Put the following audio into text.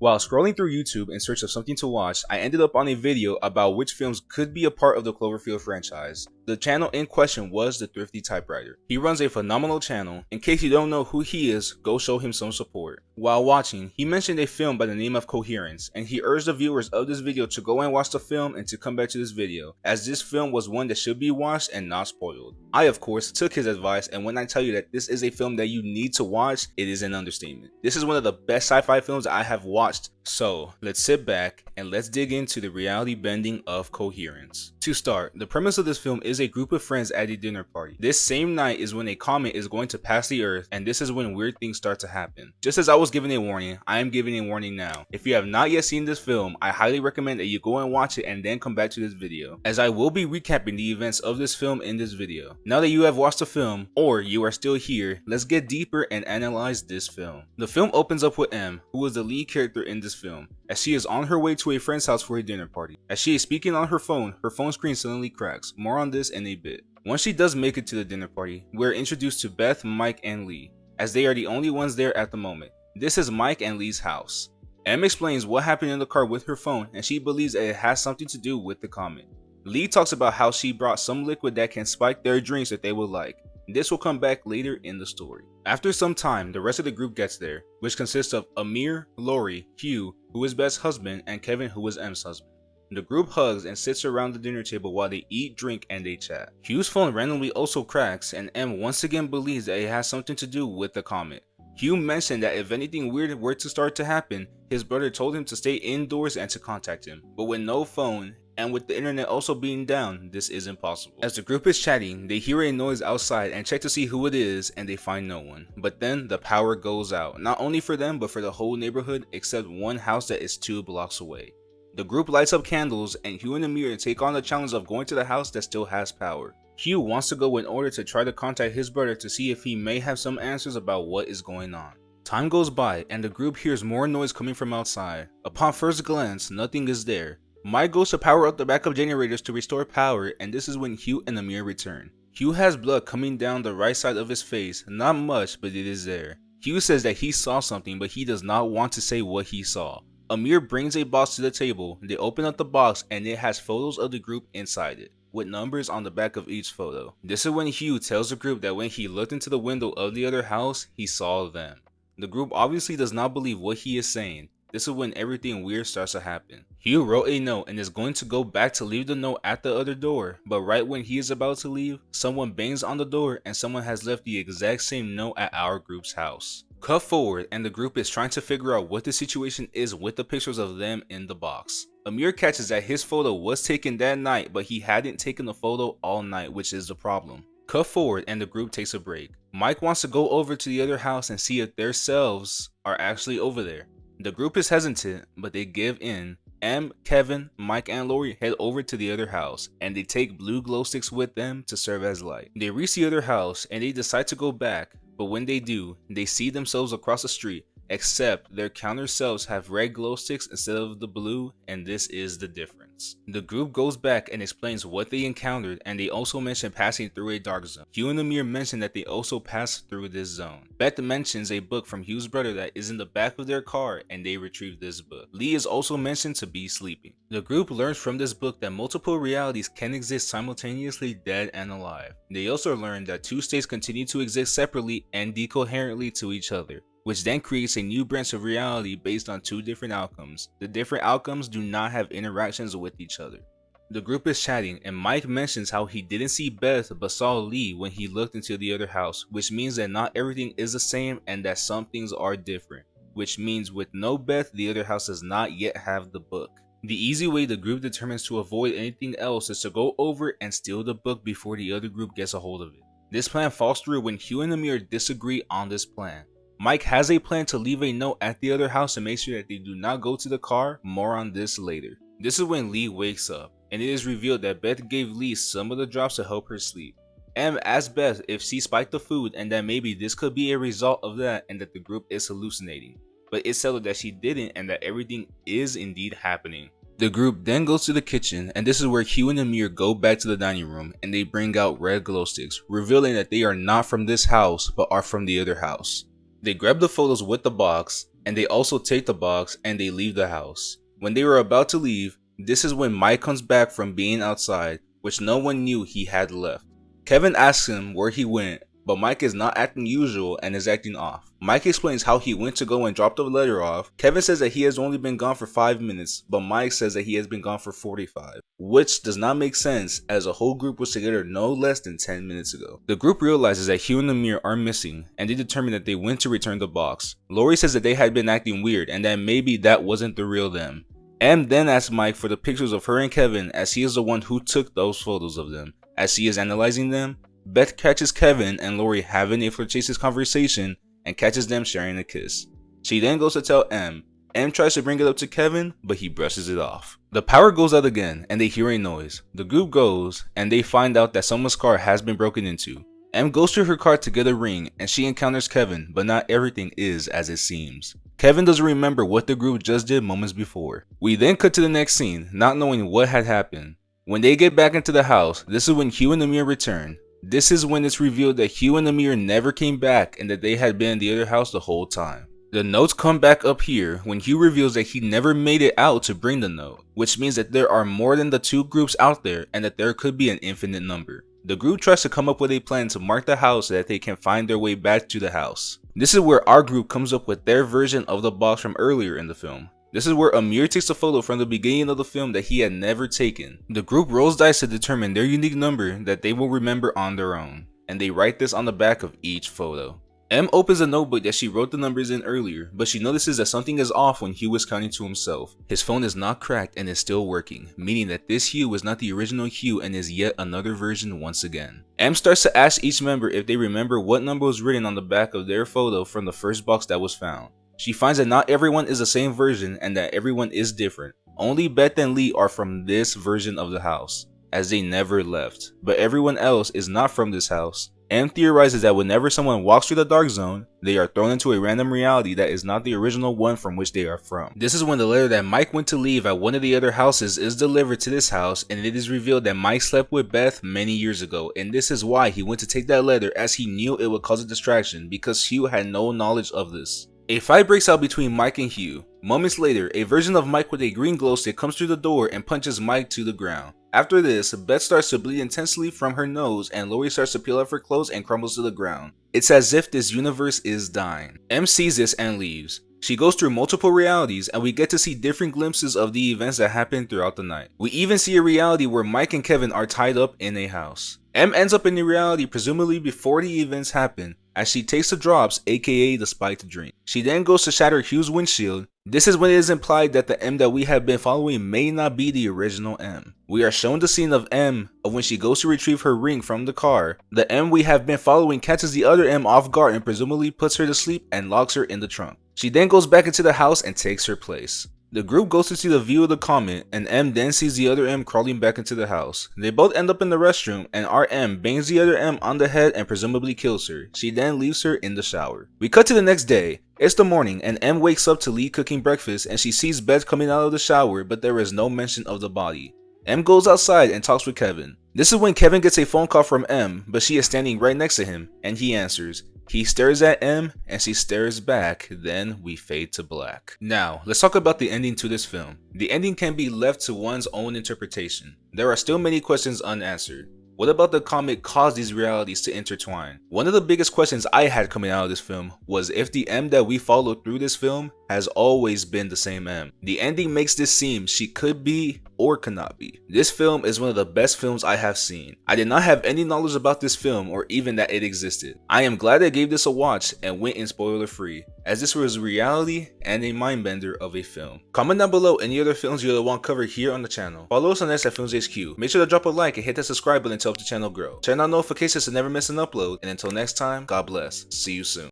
While scrolling through YouTube in search of something to watch, I ended up on a video about which films could be a part of the Cloverfield franchise. The channel in question was the Thrifty Typewriter. He runs a phenomenal channel. In case you don't know who he is, go show him some support. While watching, he mentioned a film by the name of Coherence, and he urged the viewers of this video to go and watch the film and to come back to this video, as this film was one that should be watched and not spoiled. I of course took his advice, and when I tell you that this is a film that you need to watch, it is an understatement. This is one of the best sci-fi films I have watched. So let's sit back and let's dig into the reality bending of coherence. To start, the premise of this film is a group of friends at a dinner party. This same night is when a comet is going to pass the earth, and this is when weird things start to happen. Just as I was giving a warning, I am giving a warning now. If you have not yet seen this film, I highly recommend that you go and watch it and then come back to this video, as I will be recapping the events of this film in this video. Now that you have watched the film, or you are still here, let's get deeper and analyze this film. The film opens up with M, who is the lead character in this film, as she is on her way to a friend's house for a dinner party. As she is speaking on her phone screen suddenly cracks. More on this in a bit. Once she does make it to the dinner party, we're introduced to Beth, Mike, and Lee, as they are the only ones there at the moment. This is Mike and Lee's house. Em explains what happened in the car with her phone, and she believes that it has something to do with the comet. Lee talks about how she brought some liquid that can spike their drinks that they would like. This will come back later in the story. After some time, the rest of the group gets there, which consists of Amir, Lori, Hugh, who is Beth's husband, and Kevin, who is M's husband. The group hugs and sits around the dinner table while they eat, drink, and they chat. Hugh's phone randomly also cracks, and M once again believes that it has something to do with the comet. Hugh mentioned that if anything weird were to start to happen, his brother told him to stay indoors and to contact him, but with no phone, and with the internet also being down, this is impossible. As the group is chatting, they hear a noise outside and check to see who it is, and they find no one. But then the power goes out, not only for them but for the whole neighborhood except one house that is 2 blocks away. The group lights up candles, and Hugh and Amir take on the challenge of going to the house that still has power. Hugh wants to go in order to try to contact his brother to see if he may have some answers about what is going on. Time goes by, and the group hears more noise coming from outside. Upon first glance, nothing is there. Mike goes to power up the backup generators to restore power, and this is when Hugh and Amir return. Hugh has blood coming down the right side of his face, not much, but it is there. Hugh says that he saw something, but he does not want to say what he saw. Amir brings a box to the table. They open up the box, and it has photos of the group inside it, with numbers on the back of each photo. This is when Hugh tells the group that when he looked into the window of the other house, he saw them. The group obviously does not believe what he is saying. This is when everything weird starts to happen. Hugh wrote a note and is going to go back to leave the note at the other door, but right when he is about to leave, someone bangs on the door and someone has left the exact same note at our group's house. Cut forward, and the group is trying to figure out what the situation is with the pictures of them in the box. Amir catches that his photo was taken that night, but he hadn't taken the photo all night, which is the problem. Cut forward, and the group takes a break. Mike wants to go over to the other house and see if their selves are actually over there. The group is hesitant, but they give in. M, Kevin, Mike, and Lori head over to the other house, and they take blue glow sticks with them to serve as light. They reach the other house, and they decide to go back, but when they do, they see themselves across the street, except their counter selves have red glow sticks instead of the blue, and this is the difference. The group goes back and explains what they encountered, and they also mention passing through a dark zone. Hugh and Amir mention that they also passed through this zone. Beth mentions a book from Hugh's brother that is in the back of their car, and they retrieve this book. Lee is also mentioned to be sleeping. The group learns from this book that multiple realities can exist simultaneously, dead and alive. They also learn that 2 states continue to exist separately and decoherently to each other, which then creates a new branch of reality based on 2 different outcomes. The different outcomes do not have interactions with each other. The group is chatting, and Mike mentions how he didn't see Beth but saw Lee when he looked into the other house, which means that not everything is the same and that some things are different, which means with no Beth, the other house does not yet have the book. The easy way the group determines to avoid anything else is to go over and steal the book before the other group gets a hold of it. This plan falls through when Hugh and Amir disagree on this plan. Mike has a plan to leave a note at the other house to make sure that they do not go to the car. More on this later. This is when Lee wakes up, and it is revealed that Beth gave Lee some of the drops to help her sleep. M asks Beth if she spiked the food and that maybe this could be a result of that and that the group is hallucinating, but it's settled that she didn't and that everything is indeed happening. The group then goes to the kitchen, and this is where Hugh and Amir go back to the dining room and they bring out red glow sticks, revealing that they are not from this house but are from the other house. They grab the photos with the box, and they also take the box and they leave the house. When they were about to leave, this is when Mike comes back from being outside, which no one knew he had left. Kevin asks him where he went, but Mike is not acting usual and is acting off. Mike explains how he went to go and drop the letter off. Kevin says that he has only been gone for 5 minutes, but Mike says that he has been gone for 45, which does not make sense as the whole group was together no less than 10 minutes ago. The group realizes that Hugh and Amir are missing, and they determine that they went to return the box. Lori says that they had been acting weird and that maybe that wasn't the real them. M then asks Mike for the pictures of her and Kevin, as he is the one who took those photos of them. As he is analyzing them, Beth catches Kevin and Lori having a flirtatious conversation and catches them sharing a kiss. She then goes to tell M. M tries to bring it up to Kevin, but he brushes it off. The power goes out again and they hear a noise. The group goes and they find out that someone's car has been broken into. M goes to her car to get a ring and she encounters Kevin, but not everything is as it seems. Kevin doesn't remember what the group just did moments before. We then cut to the next scene, not knowing what had happened. When they get back into the house, this is when Hugh and Amir return. This is when it's revealed that Hugh and Amir never came back and that they had been in the other house the whole time. The notes come back up here when Hugh reveals that he never made it out to bring the note, which means that there are more than the two groups out there and that there could be an infinite number. The group tries to come up with a plan to mark the house so that they can find their way back to the house. This is where our group comes up with their version of the box from earlier in the film. This is where Amir takes a photo from the beginning of the film that he had never taken. The group rolls dice to determine their unique number that they will remember on their own, and they write this on the back of each photo. M opens a notebook that she wrote the numbers in earlier, but she notices that something is off when Hugh is counting to himself. His phone is not cracked and is still working, meaning that this Hugh is not the original Hugh and is yet another version once again. M starts to ask each member if they remember what number was written on the back of their photo from the first box that was found. She finds that not everyone is the same version and that everyone is different. Only Beth and Lee are from this version of the house, as they never left, but everyone else is not from this house. M theorizes that whenever someone walks through the dark zone, they are thrown into a random reality that is not the original one from which they are from. This is when the letter that Mike went to leave at one of the other houses is delivered to this house, and it is revealed that Mike slept with Beth many years ago, and this is why he went to take that letter, as he knew it would cause a distraction because Hugh had no knowledge of this. A fight breaks out between Mike and Hugh. Moments later, a version of Mike with a green glow stick comes through the door and punches Mike to the ground. After this, Beth starts to bleed intensely from her nose and Lori starts to peel off her clothes and crumbles to the ground. It's as if this universe is dying. M sees this and leaves. She goes through multiple realities and we get to see different glimpses of the events that happen throughout the night. We even see a reality where Mike and Kevin are tied up in a house. M ends up in the reality presumably before the events happen, as she takes the drops, aka the spiked drink. She then goes to shatter Hugh's windshield. This is when it is implied that the M that we have been following may not be the original M. We are shown the scene of M of when she goes to retrieve her ring from the car. The M we have been following catches the other M off guard and presumably puts her to sleep and locks her in the trunk. She then goes back into the house and takes her place. The group goes to see the view of the comet, and M then sees the other M crawling back into the house. They both end up in the restroom, and our M bangs the other M on the head and presumably kills her. She then leaves her in the shower. We cut to the next day. It's the morning, and M wakes up to Lee cooking breakfast, and she sees Beth coming out of the shower, but there is no mention of the body. M goes outside and talks with Kevin. This is when Kevin gets a phone call from M, but she is standing right next to him, and he answers. He stares at M, and she stares back, then we fade to black. Now, let's talk about the ending to this film. The ending can be left to one's own interpretation. There are still many questions unanswered. What about the comet caused these realities to intertwine? One of the biggest questions I had coming out of this film was if the M that we followed through this film has always been the same M. The ending makes this seem she could be or cannot be. This film is one of the best films I have seen. I did not have any knowledge about this film or even that it existed. I am glad I gave this a watch and went in spoiler free, as this was reality and a mind bender of a film. Comment down below any other films you want covered here on the channel. Follow us on X at FilmsHQ. Make sure to drop a like and hit that subscribe button to help the channel grow. Turn on notifications to never miss an upload, and until next time, God bless. See you soon.